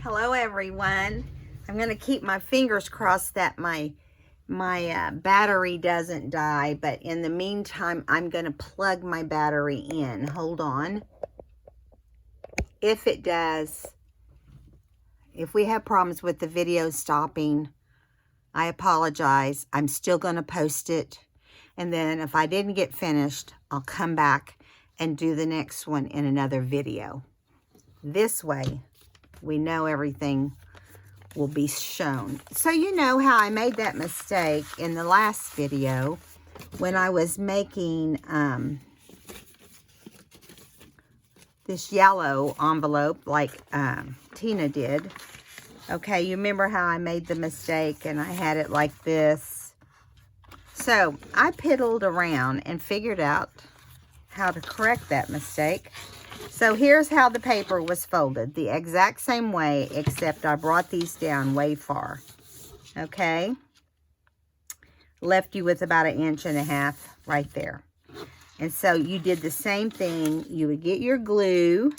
Hello everyone. I'm going to keep my fingers crossed that my battery doesn't die, but in the meantime I'm going to plug my battery in. Hold on. If it does, if we have problems with the video stopping, I apologize. I'm still going to post it, and then if I didn't get finished, I'll come back and do the next one in another video. This way we know everything will be shown. So you know how I made that mistake in the last video when I was making this yellow envelope like Tina did. Okay, you remember how I made the mistake and I had it like this. So I piddled around and figured out how to correct that mistake. So here's how the paper was folded, the exact same way, except I brought these down way far, okay? Left you with about 1.5 inches right there. And so you did the same thing. You would get your glue,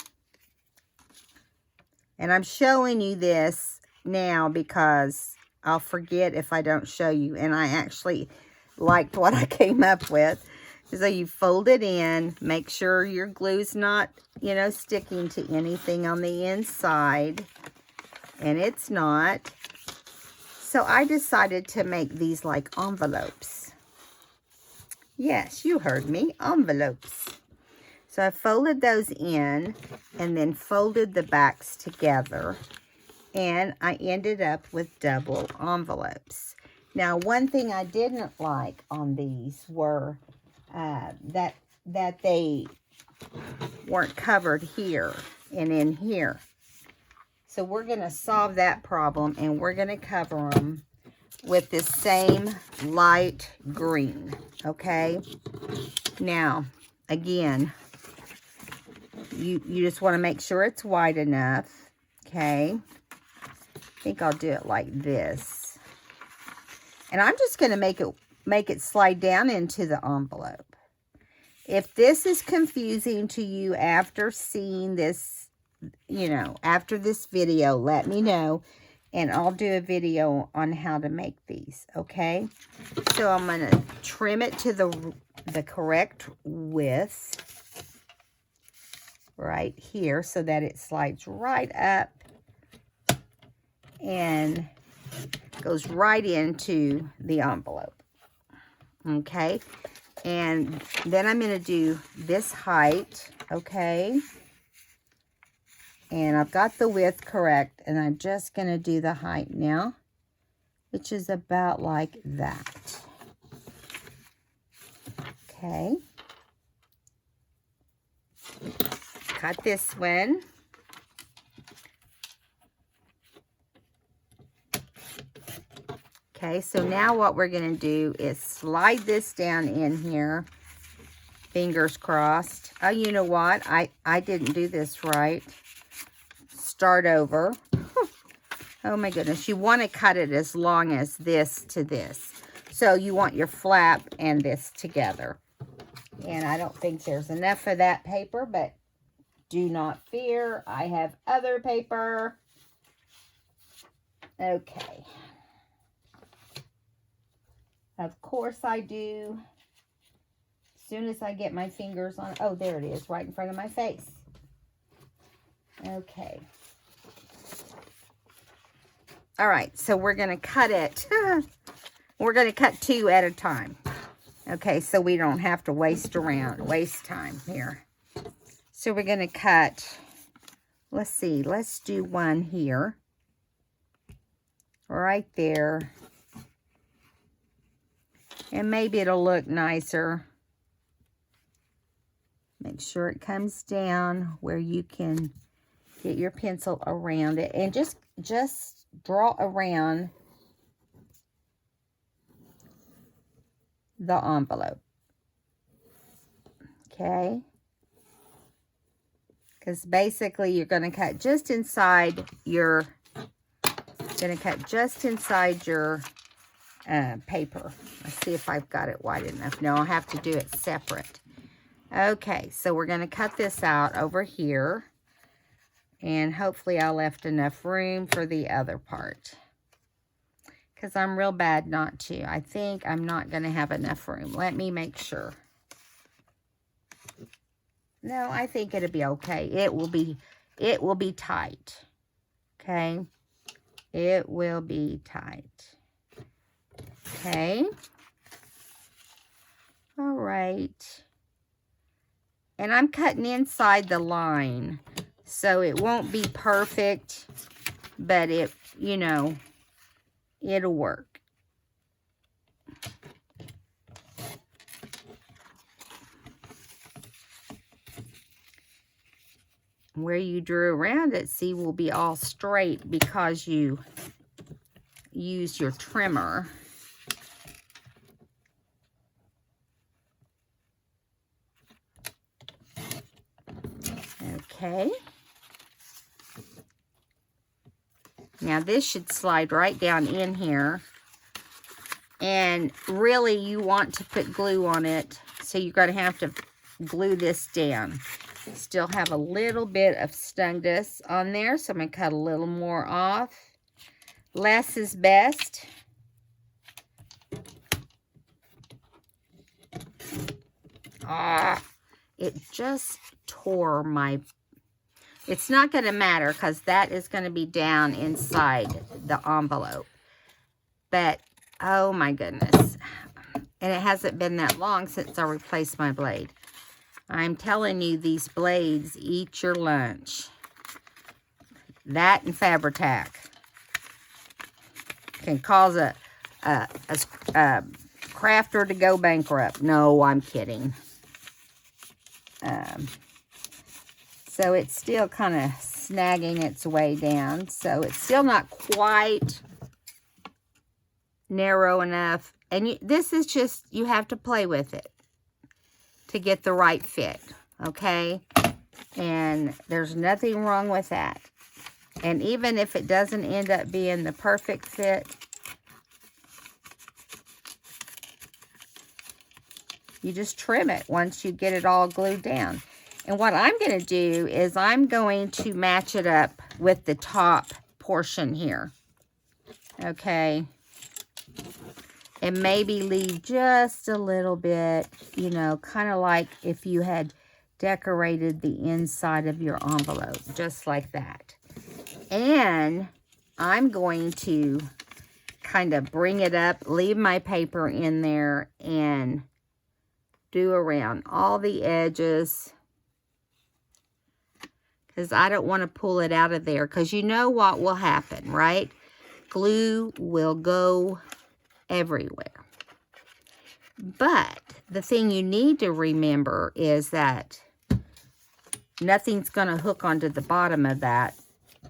and I'm showing you this now because I'll forget if I don't show you, and I actually liked what I came up with. So you fold it in, make sure your glue's not, you know, sticking to anything on the inside, and it's not. So I decided to make these like envelopes. Yes, you heard me, envelopes. So I folded those in and then folded the backs together, and I ended up with double envelopes. Now, one thing I didn't like on these were that they weren't covered here and in here. So we're going to solve that problem, and we're going to cover them with this same light green, okay? Now, again, you just want to make sure it's wide enough, okay? I think I'll do it like this. And I'm just going to make it slide down into the envelope. If this is confusing to you after seeing this, you know, after this video, let me know, and I'll do a video on how to make these, okay? So I'm going to trim it to the correct width right here so that it slides right up and goes right into the envelope, okay? And then I'm going to do this height, okay? And I've got the width correct, and I'm just going to do the height now, which is about like that. Okay. Cut this one. Okay, so now what we're going to do is slide this down in here. Fingers crossed. Oh, you know what? I didn't do this right. Start over. Oh my goodness. You want to cut it as long as this to this. So you want your flap and this together. And I don't think there's enough of that paper, but do not fear. I have other paper. Okay. Of course I do. As soon as I get my fingers on, oh, there it is, right in front of my face. Okay. All right, so we're going to cut it. We're going to cut 2 at a time. Okay, so we don't have to waste time here. So we're going to cut, let's see, let's do one here. Right there. And maybe it'll look nicer. Make sure it comes down where you can get your pencil around it. And just draw around the envelope. Okay? Because basically you're going to cut just inside your, paper. Let's see if I've got it wide enough. No, I'll have to do it separate. Okay, so we're going to cut this out over here. And hopefully I left enough room for the other part. Because I'm real bad not to. I think I'm not going to have enough room. Let me make sure. No, I think it'll be okay. It will be tight. Okay? It will be tight. Okay? All right. And I'm cutting inside the line. So it won't be perfect, but it, you know, it'll work. Where you drew around it, see, will be all straight because you use your trimmer. Okay. Now this should slide right down in here. And really you want to put glue on it. So you're going to have to glue this down. Still have a little bit of stungdus on there. So I'm going to cut a little more off. Less is best. It just tore my... It's not going to matter because that is going to be down inside the envelope. But, oh my goodness. And it hasn't been that long since I replaced my blade. I'm telling you, these blades eat your lunch. That and Fabri-Tac can cause a crafter to go bankrupt. No, I'm kidding. So it's still kind of snagging its way down. So it's still not quite narrow enough. And this is just, you have to play with it to get the right fit. Okay? And there's nothing wrong with that. And even if it doesn't end up being the perfect fit, you just trim it once you get it all glued down. And what I'm going to do is I'm going to match it up with the top portion here. Okay. And maybe leave just a little bit, you know, kind of like if you had decorated the inside of your envelope, just like that. And I'm going to kind of bring it up, leave my paper in there, and do around all the edges. Because I don't want to pull it out of there. Because you know what will happen, right? Glue will go everywhere. But the thing you need to remember is that nothing's going to hook onto the bottom of that.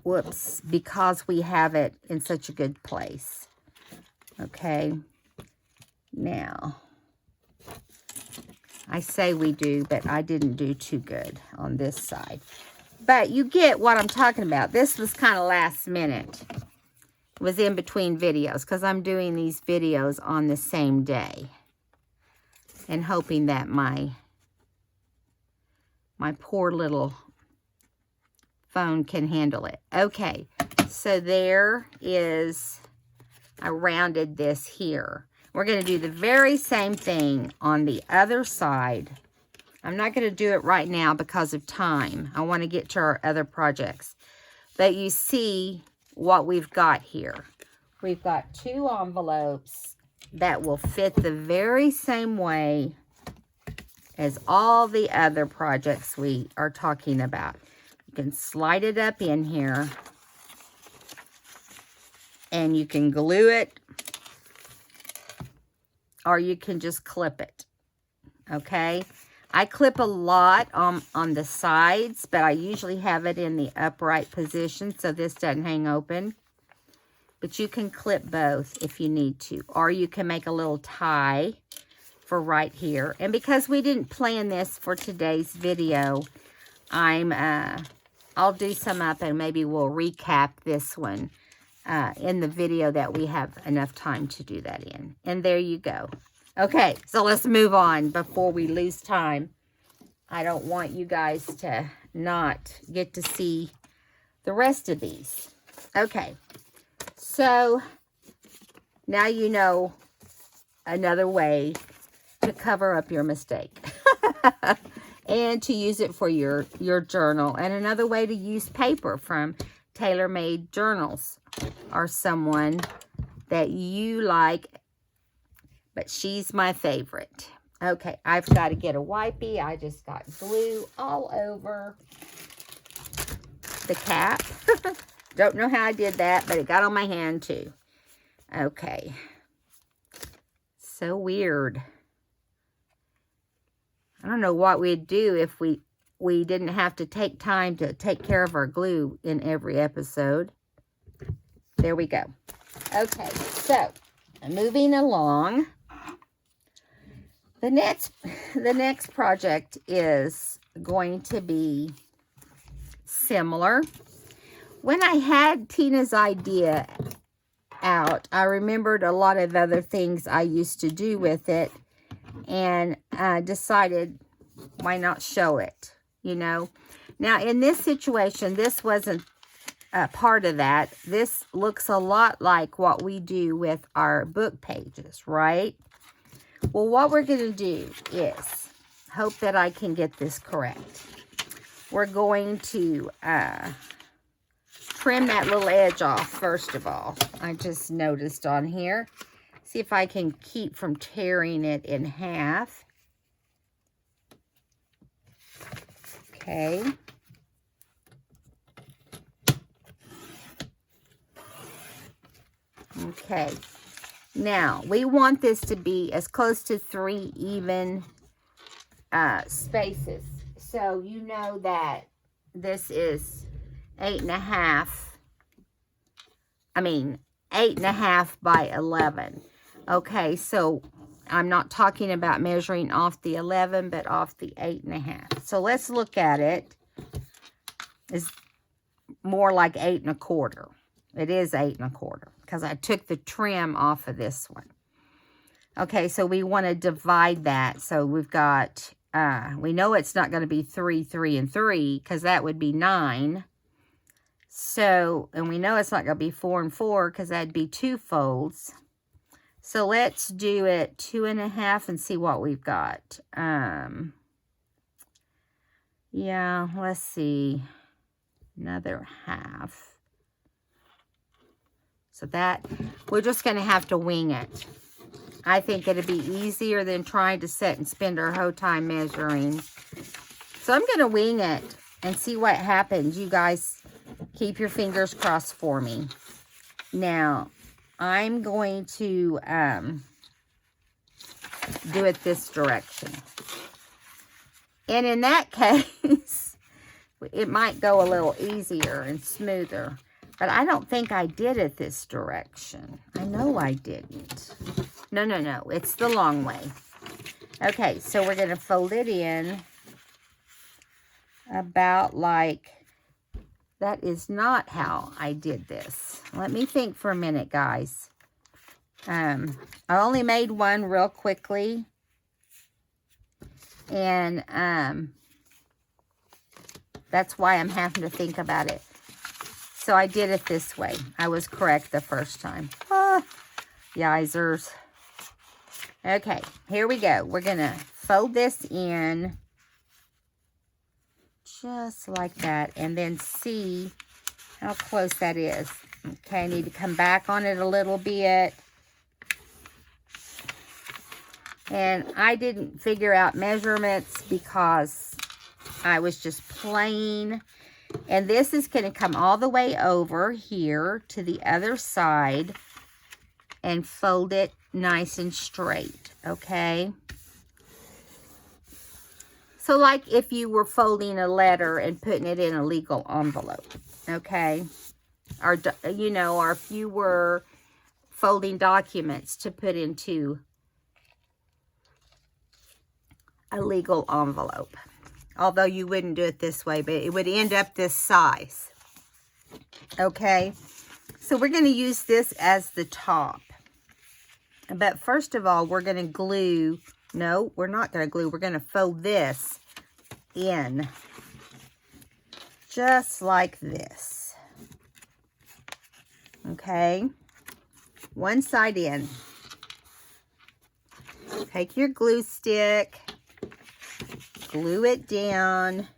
Whoops. Because we have it in such a good place. Okay. Now, I say we do, but I didn't do too good on this side. But you get what I'm talking about. This was kind of last minute. It was in between videos because I'm doing these videos on the same day. And hoping that my poor little phone can handle it. Okay, so there is, I rounded this here. We're going to do the very same thing on the other side. I'm not going to do it right now because of time. I want to get to our other projects. But you see what we've got here. We've got two envelopes that will fit the very same way as all the other projects we are talking about. You can slide it up in here. And you can glue it. Or you can just clip it. Okay? I clip a lot on the sides, but I usually have it in the upright position so this doesn't hang open. But you can clip both if you need to. Or you can make a little tie for right here. And because we didn't plan this for today's video, I'll do some up and maybe we'll recap this one in the video that we have enough time to do that in. And there you go. Okay, so let's move on before we lose time. I don't want you guys to not get to see the rest of these. Okay, so now you know another way to cover up your mistake and to use it for your journal, and another way to use paper from Tailor-Made Journals or someone that you like, but she's my favorite. Okay, I've got to get a wipey. I just got glue all over the cap. Don't know how I did that, but it got on my hand too. Okay. So weird. I don't know what we'd do if we didn't have to take time to take care of our glue in every episode. There we go. Okay, so moving along. The next project is going to be similar. When I had Tina's idea out, I remembered a lot of other things I used to do with it, and decided why not show it, you know. Now in this situation, this wasn't part of that. This looks a lot like what we do with our book pages, right? Well, what we're going to do is, hope that I can get this correct. We're going to trim that little edge off first of all. I just noticed on here. See if I can keep from tearing it in half. Okay. Okay. Now, we want this to be as close to 3 even spaces. So, you know that this is 8.5. I mean, 8.5 by 11. Okay, so I'm not talking about measuring off the 11, but off the 8.5. So, let's look at it. It's more like 8.25. It is 8.25. Because I took the trim off of this one. Okay, so we want to divide that. So we've got, we know it's not going to be 3, 3, and 3, because that would be 9. So, and we know it's not going to be 4 and 4, because that'd be 2 folds. So let's do it 2.5 and see what we've got. Yeah, let's see. Another half. So that, we're just going to have to wing it. I think it'd be easier than trying to sit and spend our whole time measuring. So I'm going to wing it and see what happens. You guys keep your fingers crossed for me. Now, I'm going to do it this direction. And in that case, it might go a little easier and smoother. But I don't think I did it this direction. I know I didn't. No. It's the long way. Okay, so we're going to fold it in about like, that is not how I did this. Let me think for a minute, guys. I only made one real quickly. And that's why I'm having to think about it. So I did it this way. I was correct the first time. Yizers. Okay, here we go. We're going to fold this in just like that, and then see how close that is. Okay, I need to come back on it a little bit. And I didn't figure out measurements because I was just playing. And this is going to come all the way over here to the other side and fold it nice and straight, okay? So like if you were folding a letter and putting it in a legal envelope, okay? Or, you know, or if you were folding documents to put into a legal envelope. Although you wouldn't do it this way, but it would end up this size. Okay? So we're going to use this as the top. But first of all, we're going to glue. No, we're not going to glue. We're going to fold this in. Just like this. Okay, one side in. Take your glue stick, glue it down.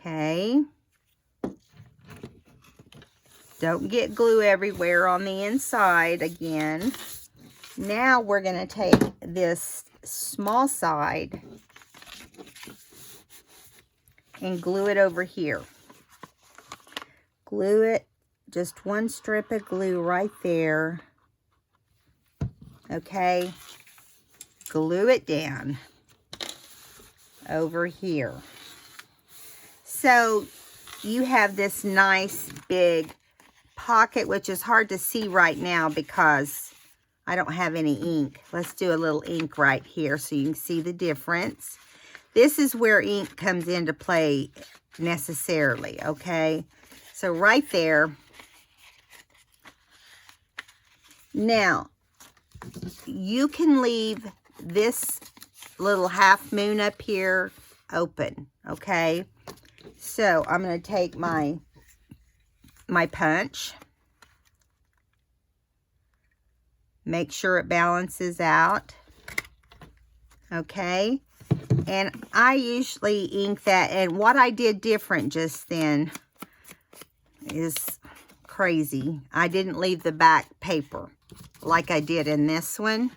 Okay. Don't get glue everywhere on the inside again. Now we're going to take this small side and glue it over here. Glue it, just one strip of glue right there. Okay. Glue it down over here. So you have this nice big pocket, which is hard to see right now because I don't have any ink. Let's do a little ink right here so you can see the difference. This is where ink comes into play necessarily, okay? So right there. Now, you can leave this little half moon up here open, okay? So I'm going to take my punch. Make sure it balances out. Okay. And I usually ink that. And what I did different just then is crazy. I didn't leave the back paper like I did in this one.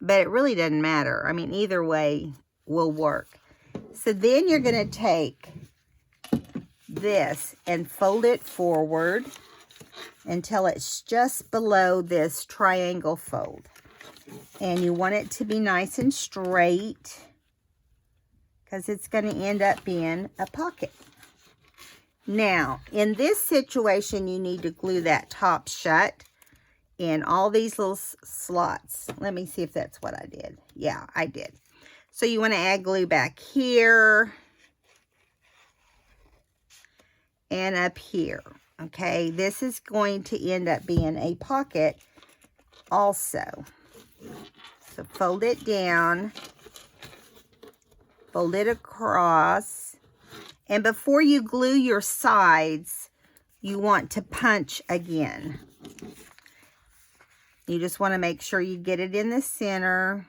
But it really doesn't matter. I mean, either way will work. So then you're going to take this and fold it forward until it's just below this triangle fold. And you want it to be nice and straight because it's going to end up being a pocket. Now, in this situation, you need to glue that top shut in all these little slots. Let me see if that's what I did. Yeah, I did. So you want to add glue back here and up here. Okay, this is going to end up being a pocket also. So fold it down, fold it across, and before you glue your sides, you want to punch again. You just want to make sure you get it in the center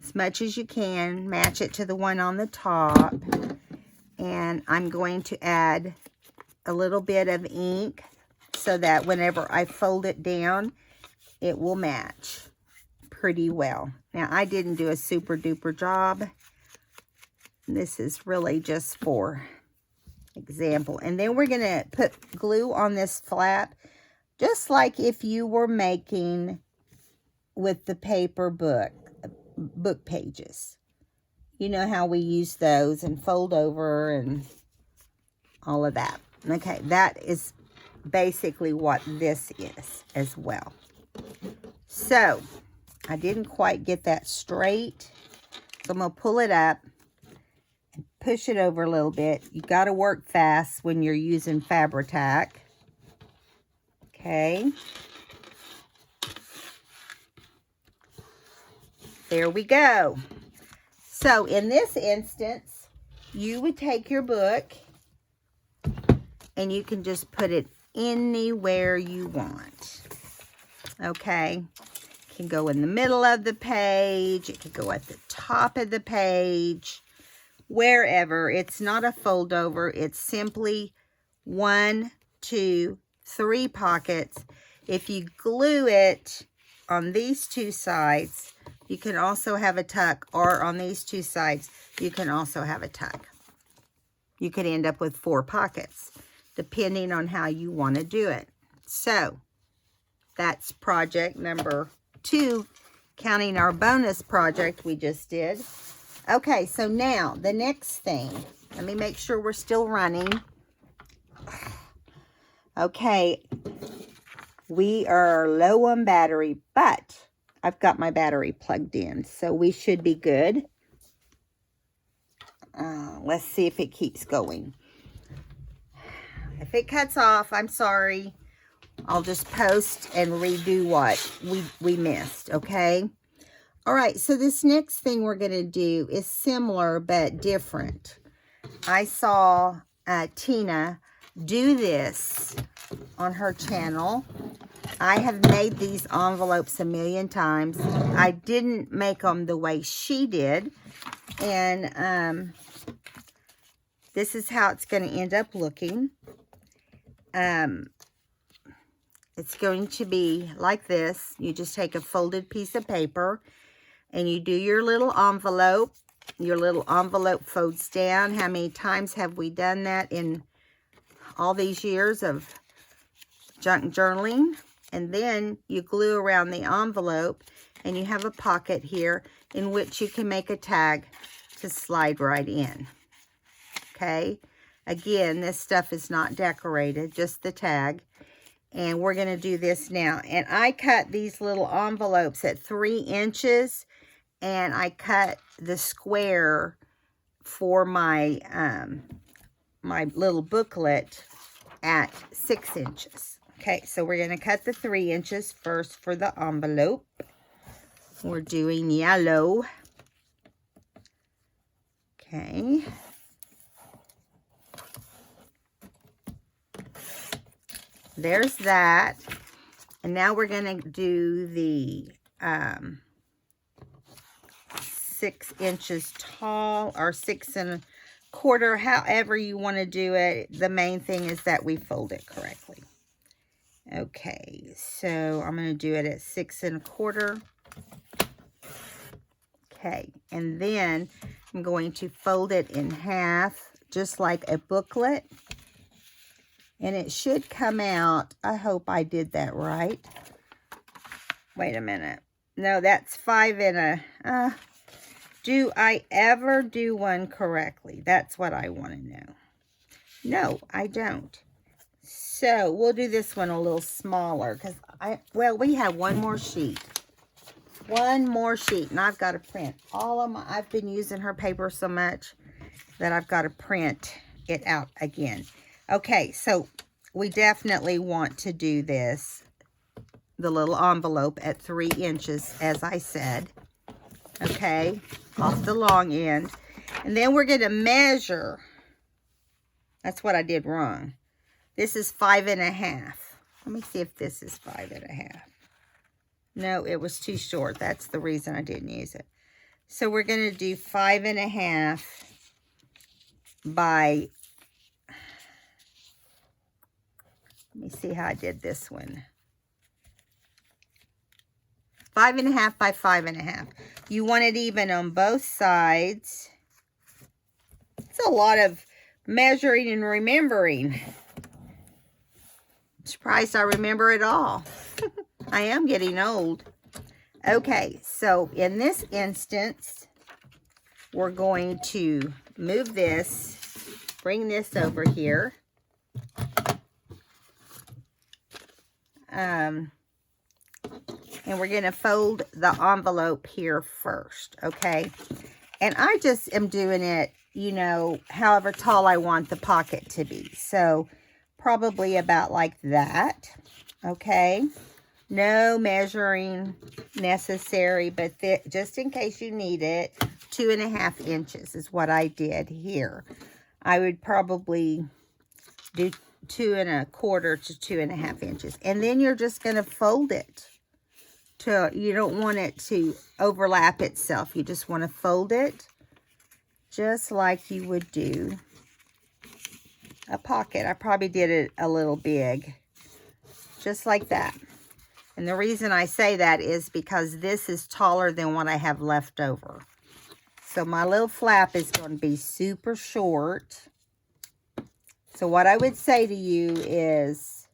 as much as you can. Match it to the one on the top. And I'm going to add a little bit of ink so that whenever I fold it down, it will match pretty well. Now, I didn't do a super duper job. This is really just for example. And then we're going to put glue on this flap, just like if you were making with the paper book pages. You know how we use those and fold over and all of that. Okay, that is basically what this is as well. So, I didn't quite get that straight. So, I'm going to pull it up and push it over a little bit. You got to work fast when you're using Fabri-Tac. Okay. There we go. So, in this instance, you would take your book and you can just put it anywhere you want. Okay. It can go in the middle of the page. It can go at the top of the page. Wherever. It's not a fold over. It's simply 1, 2, 3 pockets. If you glue it on these two sides, you can also have a tuck, or on these two sides, you can also have a tuck. You could end up with 4 pockets, depending on how you want to do it. So, that's project number 2, counting our bonus project we just did. Okay, so now, the next thing. Let me make sure we're still running. Okay, we are low on battery, but I've got my battery plugged in, so we should be good. Let's see if it keeps going. If it cuts off, I'm sorry. I'll just post and redo what we missed, okay? All right, so this next thing we're going to do is similar but different. I saw Tina do this on her channel. I have made these envelopes a million times. I didn't make them the way she did. And this is how it's going to end up looking. It's going to be like this. You just take a folded piece of paper and you do your little envelope. Your little envelope folds down. How many times have we done that in all these years of junk journaling? And then you glue around the envelope and you have a pocket here in which you can make a tag to slide right in. Okay? Again, this stuff is not decorated, just the tag. And we're going to do this now. And I cut these little envelopes at 3 inches. And I cut the square for my, my little booklet at 6 inches. Okay, so we're going to cut the 3 inches first for the envelope. We're doing yellow. Okay. There's that. And now we're going to do the 6 inches tall or 6 1/4, however you want to do it. The main thing is that we fold it correctly. Okay, so I'm going to do it at 6 1/4. Okay, and then I'm going to fold it in half, just like a booklet. And it should come out. I hope I did that right. Wait a minute. No, that's 5 1/4. Do I ever do one correctly? That's what I want to know. No, I don't. So we'll do this one a little smaller because well, we have one more sheet. One more sheet, and I've got to print all of my, I've been using her paper so much that I've got to print it out again. Okay, so we definitely want to do this, the little envelope at 3 inches, as I said. Okay, off the long end. And then we're going to measure. That's what I did wrong. This is 5 1/2. Let me see if this is 5 1/2. No, it was too short. That's the reason I didn't use it. So we're going to do 5 1/2 by, let me see how I did this one. 5 1/2 by 5 1/2. You want it even on both sides. It's a lot of measuring and remembering. I'm surprised I remember it all. I am getting old. Okay, so in this instance, we're going to move this, bring this over here. And we're going to fold the envelope here first, okay? And I just am doing it, you know, however tall I want the pocket to be. So probably about like that, okay? No measuring necessary, but just in case you need it, 2 1/2 inches is what I did here. I would probably do 2 1/4 to 2 1/2 inches. And then you're just going to fold it. You don't want it to overlap itself. You just want to fold it just like you would do a pocket. I probably did it a little big, just like that. And the reason I say that is because this is taller than what I have left over. So my little flap is going to be super short. So what I would say to you is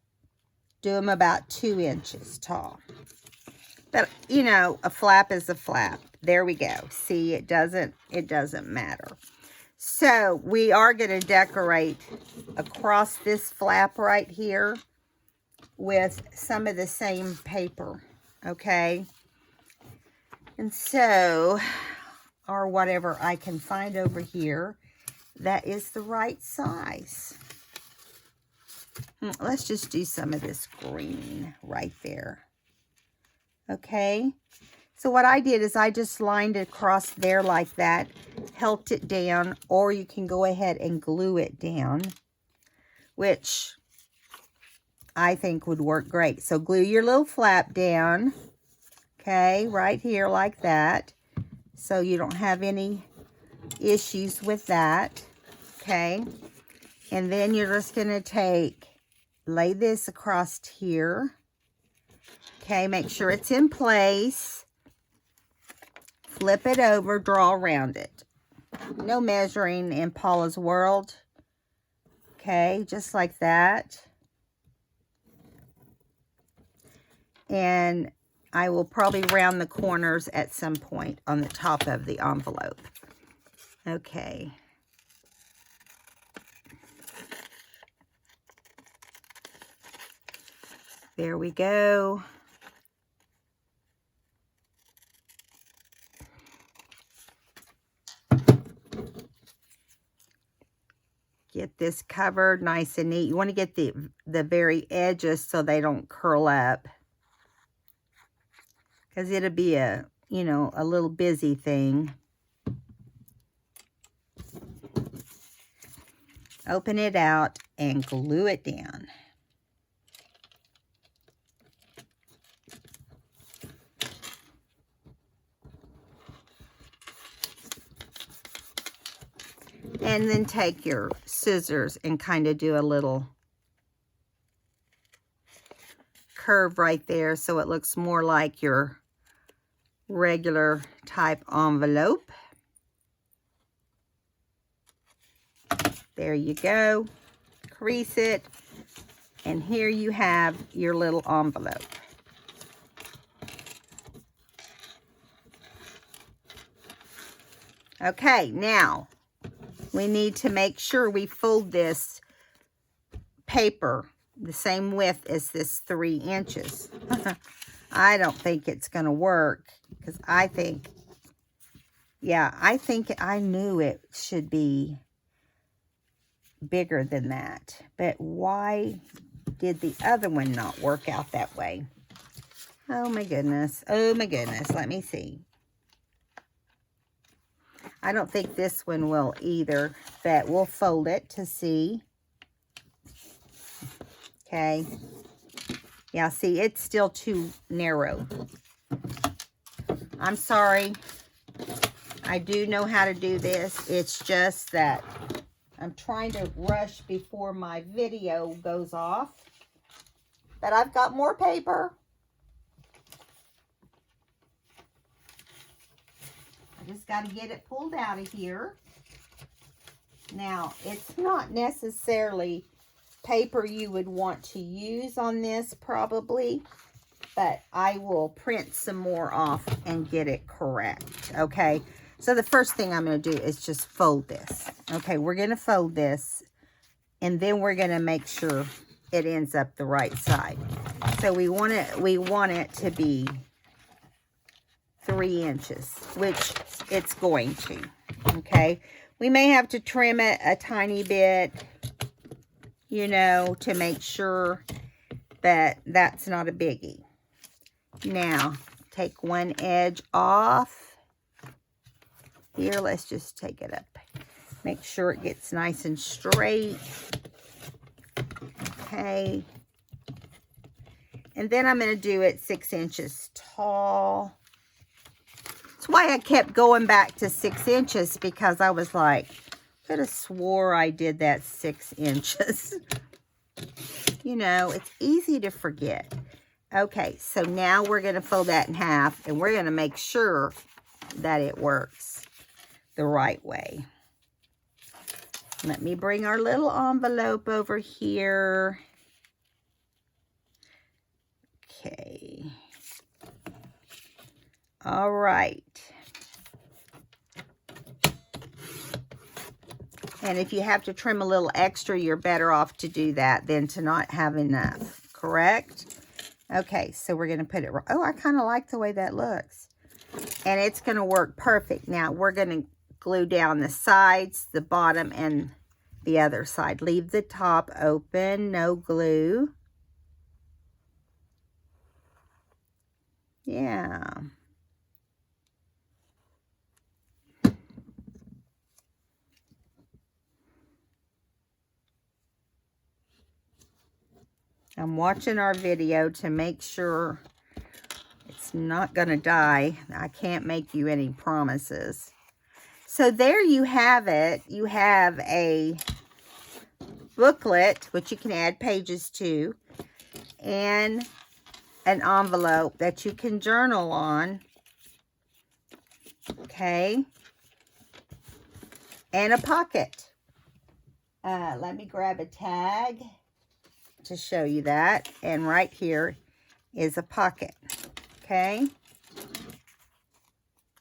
do them about 2 inches tall. But, you know, a flap is a flap. There we go. See, it doesn't matter. So we are going to decorate across this flap right here with some of the same paper, okay? And so, or whatever I can find over here that is the right size. Let's just do some of this green right there. Okay, So what I did is I just lined it across there like that, held it down, or you can go ahead and glue it down, which I think would work great. So glue your little flap down, okay, right here like that, so you don't have any issues with that, okay. And then you're just going to lay this across here, okay, make sure it's in place. Flip it over, draw around it. No measuring in Paula's world. Okay, just like that. And I will probably round the corners at some point on the top of the envelope. Okay. There we go. Get this covered nice and neat. You want to get the very edges so they don't curl up, because it'll be a, you know, a little busy thing. Open it out and glue it down. And then take your scissors and kind of do a little curve right there so it looks more like your regular type envelope. There you go. Crease it. And here you have your little envelope. Okay, now we need to make sure we fold this paper the same width as this 3 inches. I don't think it's going to work, because I think, yeah, I think I knew it should be bigger than that. But why did the other one not work out that way? Oh my goodness. Oh my goodness. Let me see. I don't think this one will either, but we'll fold it to see. Okay. Yeah, see, it's still too narrow. I'm sorry. I do know how to do this. It's just that I'm trying to rush before my video goes off. But I've got more paper. I just got to get it pulled out of here. Now, it's not necessarily paper you would want to use on this probably, but I will print some more off and get it correct, okay? So the first thing I'm going to do is just fold this. Okay, we're going to fold this, and then we're going to make sure it ends up the right side. So we want it to be 3 inches, which it's going to, okay? We may have to trim it a tiny bit, you know, to make sure that that's not a biggie. Now, take one edge off. Here, let's just take it up. Make sure it gets nice and straight. Okay. And then I'm going to do it 6 inches tall. That's why I kept going back to 6 inches, because I was like, I could have swore I did that 6 inches. You know, it's easy to forget. Okay, so now we're going to fold that in half, and we're going to make sure that it works the right way. Let me bring our little envelope over here. Okay. All right. And if you have to trim a little extra, you're better off to do that than to not have enough, correct? Okay, so we're going to put it, oh, I kind of like the way that looks. And it's going to work perfect. Now, we're going to glue down the sides, the bottom, and the other side. Leave the top open, no glue. Yeah. I'm watching our video to make sure it's not going to die. I can't make you any promises. So there you have it. You have a booklet, which you can add pages to, and an envelope that you can journal on. Okay. And a pocket. Let me grab a tag to show you that. And right here is a pocket. Okay.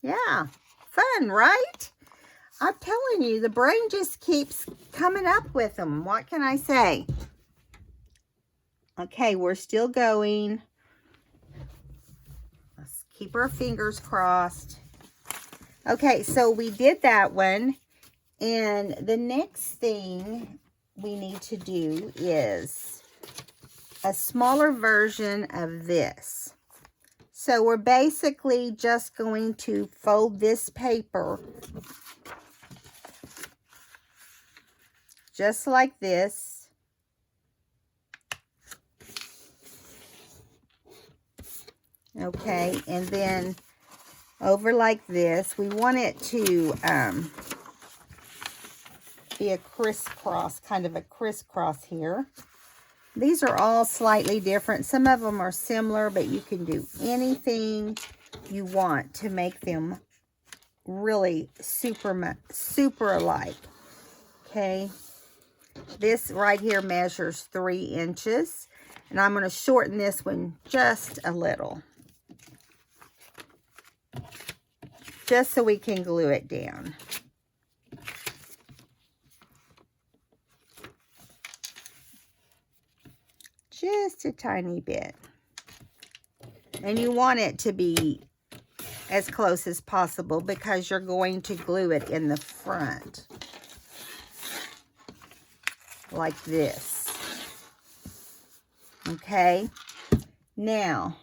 Yeah. Fun, right? I'm telling you, the brain just keeps coming up with them. What can I say? Okay, we're still going. Let's keep our fingers crossed. Okay, so we did that one. And the next thing we need to do is a smaller version of this. So we're basically just going to fold this paper just like this. Okay, and then over like this. We want it to be a crisscross, kind of a crisscross here. These are all slightly different. Some of them are similar, but you can do anything you want to make them really super alike. Okay. This right here measures 3 inches. And I'm going to shorten this one just a little. Just so we can glue it down. Just a tiny bit. And you want it to be as close as possible because you're going to glue it in the front. Like this. Okay. Now,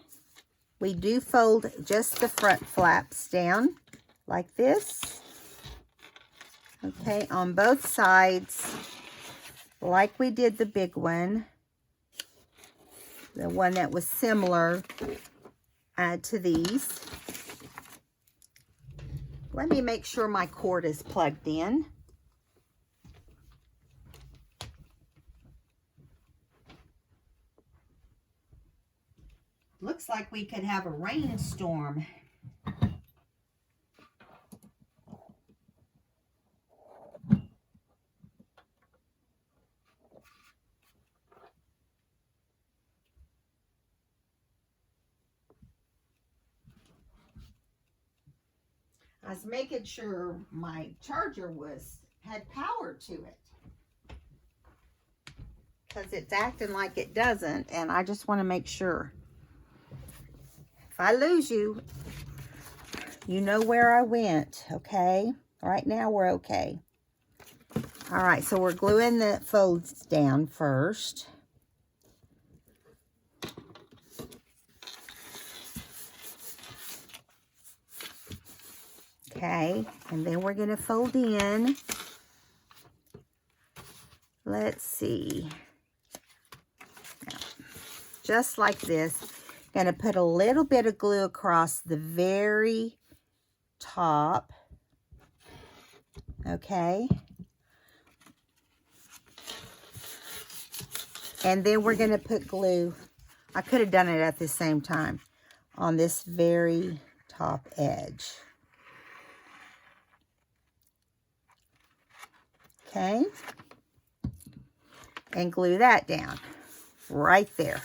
we do fold just the front flaps down like this. Okay, on both sides, like we did the big one. The one that was similar to these. Let me make sure my cord is plugged in. Looks like we could have a rainstorm. I was making sure my charger had power to it. Because it's acting like it doesn't, and I just want to make sure. If I lose you, you know where I went, okay? Right now we're okay. All right, so we're gluing the folds down first. Okay, and then we're going to fold in. Let's see. Now, just like this. Going to put a little bit of glue across the very top. Okay. And then we're going to put glue. I could have done it at the same time on this very top edge. Okay. And glue that down right there.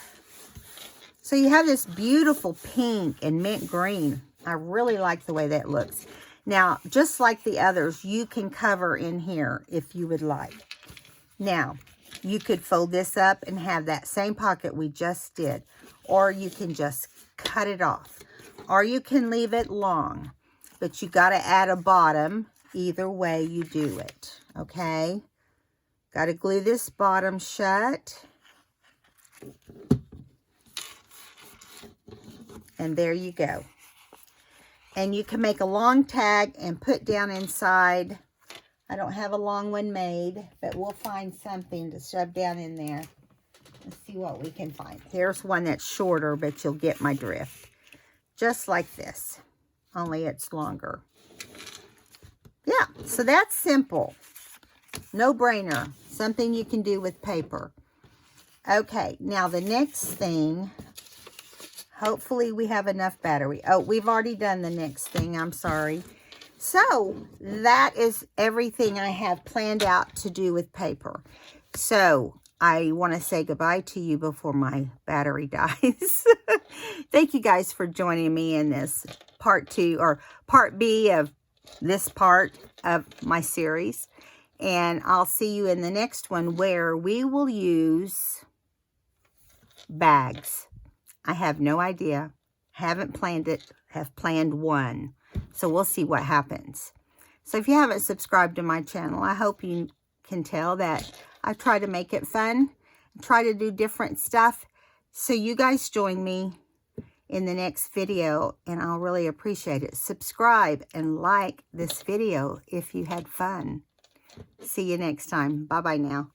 So you have this beautiful pink and mint green. I really like the way that looks. Now, just like the others, you can cover in here if you would like. Now, you could fold this up and have that same pocket we just did. Or you can just cut it off. Or you can leave it long. But you got to add a bottom either way you do it. Okay? Got to glue this bottom shut. And there you go. And you can make a long tag and put down inside. I don't have a long one made, but we'll find something to shove down in there. Let's see what we can find. Here's one that's shorter, but you'll get my drift. Just like this, only it's longer. Yeah, so that's simple. No-brainer. Something you can do with paper. Okay, now the next thing, hopefully we have enough battery. Oh, we've already done the next thing. I'm sorry. So that is everything I have planned out to do with paper. So I want to say goodbye to you before my battery dies. Thank you guys for joining me in this part 2 or part B of this part of my series. And I'll see you in the next one where we will use bags. I have no idea. Haven't planned it. Have planned one. So we'll see what happens. So if you haven't subscribed to my channel, I hope you can tell that I try to make it fun. Try to do different stuff. So you guys join me in the next video, and I'll really appreciate it. Subscribe and like this video if you had fun. See you next time. Bye-bye now.